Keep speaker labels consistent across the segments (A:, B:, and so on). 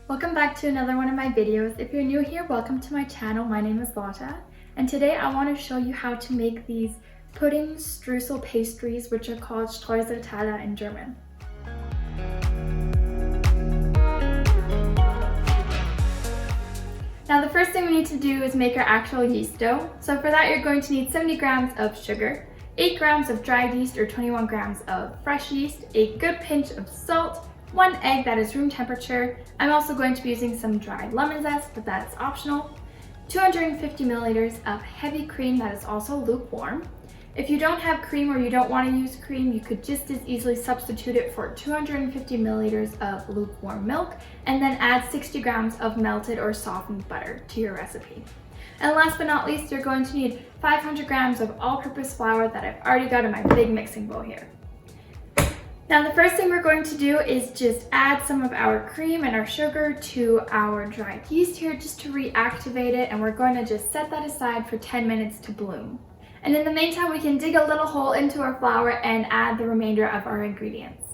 A: Welcome back to another one of my videos. If you're new here, welcome to my channel. My name is Lotta, and today I want to show you how to make these pudding streusel pastries, which are called Streuseltaler in German. Now the first thing we need to do is make our actual yeast dough. So for that you're going to need 70 grams of sugar, 8 grams of dried yeast or 21 grams of fresh yeast, a good pinch of salt, 1 egg that is room temperature. I'm also going to be using some dried lemon zest, but that's optional. 250 milliliters of heavy cream that is also lukewarm. If you don't have cream or you don't want to use cream, you could just as easily substitute it for 250 milliliters of lukewarm milk and then add 60 grams of melted or softened butter to your recipe. And last but not least, you're going to need 500 grams of all-purpose flour that I've already got in my big mixing bowl here. Now the first thing we're going to do is just add some of our cream and our sugar to our dried yeast here just to reactivate it, and we're going to just set that aside for 10 minutes to bloom. And in the meantime, we can dig a little hole into our flour and add the remainder of our ingredients.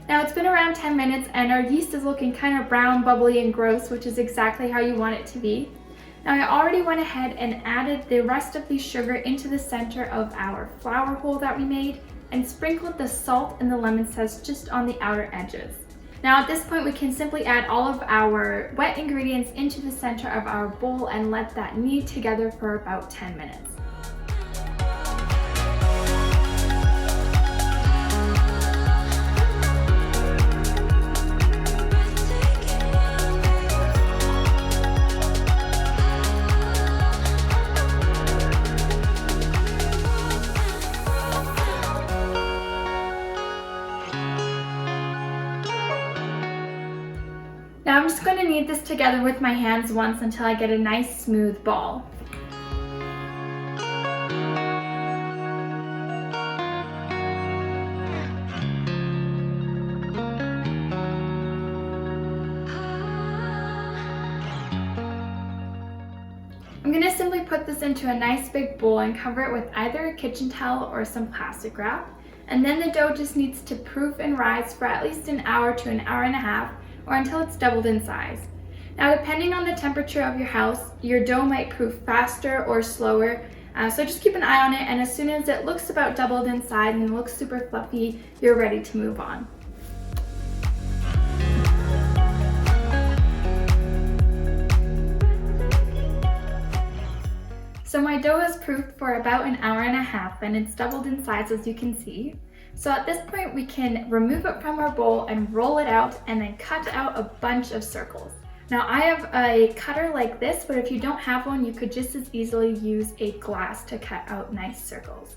A: Now it's been around 10 minutes and our yeast is looking kind of brown, bubbly, and gross, which is exactly how you want it to be. Now I already went ahead and added the rest of the sugar into the center of our flour hole that we made and sprinkled the salt and the lemon zest just on the outer edges. Now at this point we can simply add all of our wet ingredients into the center of our bowl and let that knead together for about 10 minutes. Now I'm just going to knead this together with my hands once until I get a nice smooth ball. I'm going to simply put this into a nice big bowl and cover it with either a kitchen towel or some plastic wrap. And then the dough just needs to proof and rise for at least an hour to an hour and a half, or until it's doubled in size. Now depending on the temperature of your house, your dough might proof faster or slower, so just keep an eye on it, and as soon as it looks about doubled in size and looks super fluffy, you're ready to move on. So my dough is proofed for about an hour and a half and it's doubled in size, as you can see. So at this point we can remove it from our bowl and roll it out and then cut out a bunch of circles. Now I have a cutter like this, but if you don't have one, you could just as easily use a glass to cut out nice circles.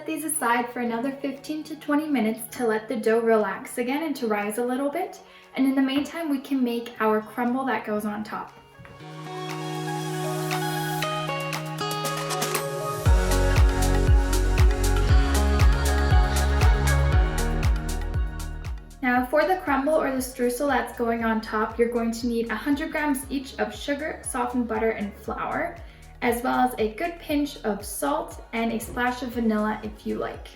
A: set these aside for another 15 to 20 minutes to let the dough relax again and to rise a little bit. And in the meantime, we can make our crumble that goes on top. Now for the crumble or the streusel that's going on top, you're going to need 100 grams each of sugar, softened butter, and flour, as well as a good pinch of salt and a splash of vanilla if you like.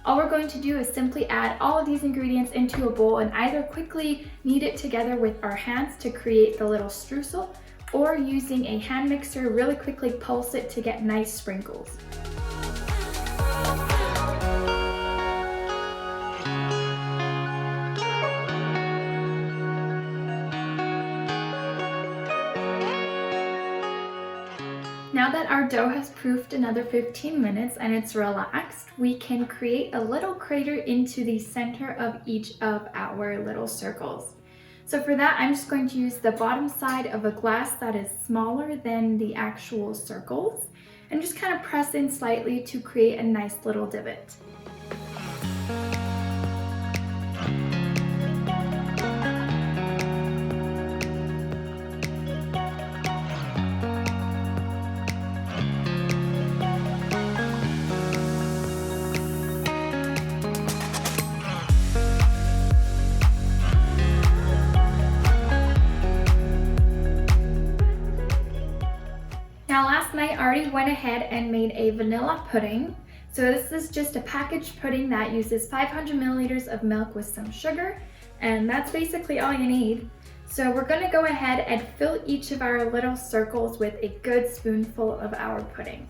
A: All we're going to do is simply add all of these ingredients into a bowl and either quickly knead it together with our hands to create the little streusel, or using a hand mixer, really quickly pulse it to get nice sprinkles. Now that our dough has proofed another 15 minutes and it's relaxed, we can create a little crater into the center of each of our little circles. So for that, I'm just going to use the bottom side of a glass that is smaller than the actual circles and just kind of press in slightly to create a nice little divot. Now last night I already went ahead and made a vanilla pudding. So this is just a packaged pudding that uses 500 milliliters of milk with some sugar, and that's basically all you need. So we're going to go ahead and fill each of our little circles with a good spoonful of our pudding.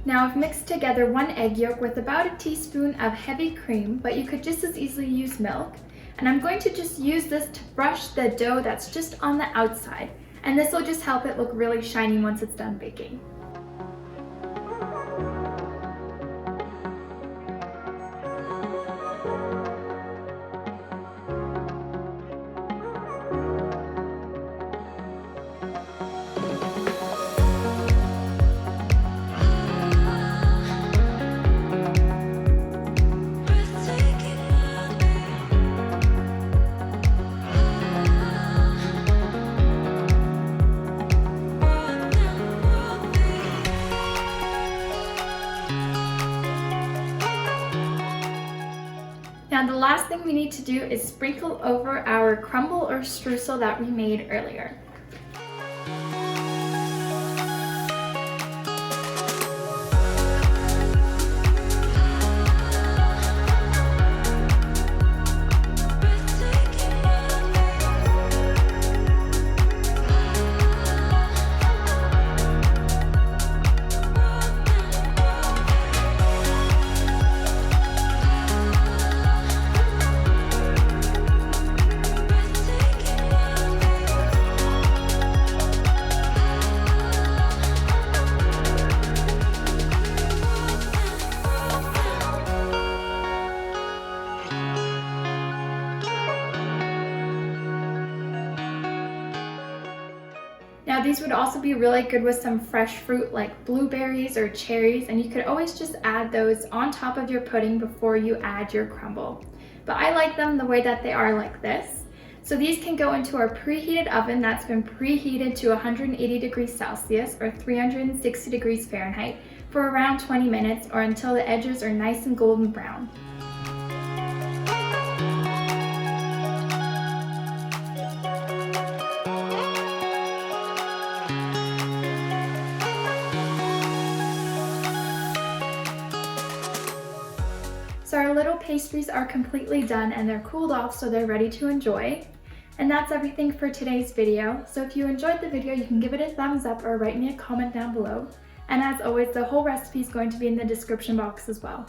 A: Now I've mixed together 1 egg yolk with about a teaspoon of heavy cream, but you could just as easily use milk. And I'm going to just use this to brush the dough that's just on the outside. And this will just help it look really shiny once it's done baking. Now the last thing we need to do is sprinkle over our crumble or streusel that we made earlier. Now these would also be really good with some fresh fruit like blueberries or cherries, and you could always just add those on top of your pudding before you add your crumble. But I like them the way that they are like this. So these can go into our preheated oven that's been preheated to 180 degrees Celsius or 360 degrees Fahrenheit for around 20 minutes or until the edges are nice and golden brown. So our little pastries are completely done and they're cooled off, so they're ready to enjoy. And that's everything for today's video. So if you enjoyed the video, you can give it a thumbs up or write me a comment down below. And as always, the whole recipe is going to be in the description box as well.